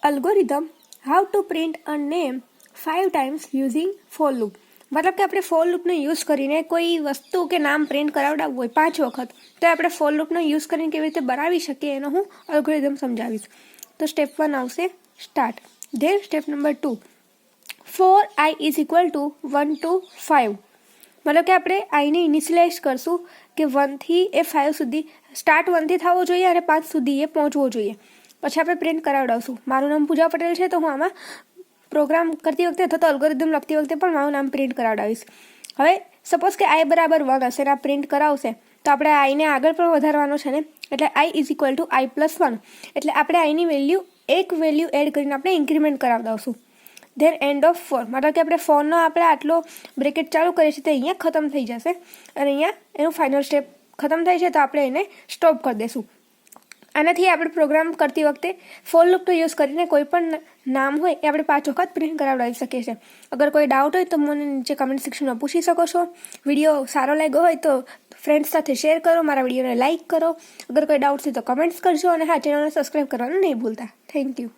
algorithm how to print a name 5 times using for loop. મતલબ કે આપણે four લૂપનો યુઝ કરીને કોઈ વસ્તુ કે નામ પ્રિન્ટ કરાવડાવવું હોય 5 વખત, તો આપણે ફોર લૂપનો યુઝ કરીને કેવી રીતે બનાવી શકીએ એનો હું અલ્ગોરિધમ સમજાવીશ. તો સ્ટેપ 1 આવશે start. Then step number 2, for i is equal to 1 to 5. મતલબ કે આપણે આઈને ઇનિશિયલાઇઝ કરશું કે 1 થી એ 5 સુધી, સ્ટાર્ટ 1 થી થવો જોઈએ અને 5 સુધી એ પહોંચવો જોઈએ. પછી આપણે પ્રિન્ટ કરાવડાવશું. મારું નામ પૂજા પટેલ છે, તો હું આમાં પ્રોગ્રામ કરતી વખતે અથવા તો અલ્ગોરિધમ લખતી વખતે પણ મારું નામ પ્રિન્ટ કરાવડાવીશ. હવે સપોઝ કે i બરાબર 1 હશે ને આ પ્રિન્ટ કરાવશે, તો આપણે આઈને આગળ પણ વધારવાનો છે ને, એટલે i is equal two i plus 1. એટલે આપણે આઈની વેલ્યુ એક વેલ્યુ એડ કરીને આપણે ઇન્ક્રીમેન્ટ કરાવડાવશું. ધેન એન્ડ ઓફ 4, મતલબ કે આપણે ફોરનો આપણે આટલો બ્રેકેટ ચાલુ કરીએ છીએ તો અહીંયા ખતમ થઈ જશે અને અહીંયા એનું ફાઇનલ સ્ટેપ ખતમ થાય છે, તો આપણે એને સ્ટોપ કરી દઈશું. આનાથી આપણે પ્રોગ્રામ કરતી વખતે ફોર લૂપનો યુઝ કરીને કોઈ પણ નામ હોય એ આપણે 5 વખત પ્રિન્ટ કરાવડાવી શકીએ છીએ. અગર કોઈ ડાઉટ હોય તો મને નીચે કમેન્ટ સેક્શનમાં પૂછી શકો છો. વિડીયો સારો લાગ્યો હોય તો ફ્રેન્ડ્સ સાથે શેર કરો, મારા વિડીયોને લાઇક કરો. અગર કોઈ ડાઉટ છે તો કમેન્ટ્સ કરજો અને હા, ચેનલને સબસ્ક્રાઈબ કરવાનું નહીં ભૂલતા. Thank you.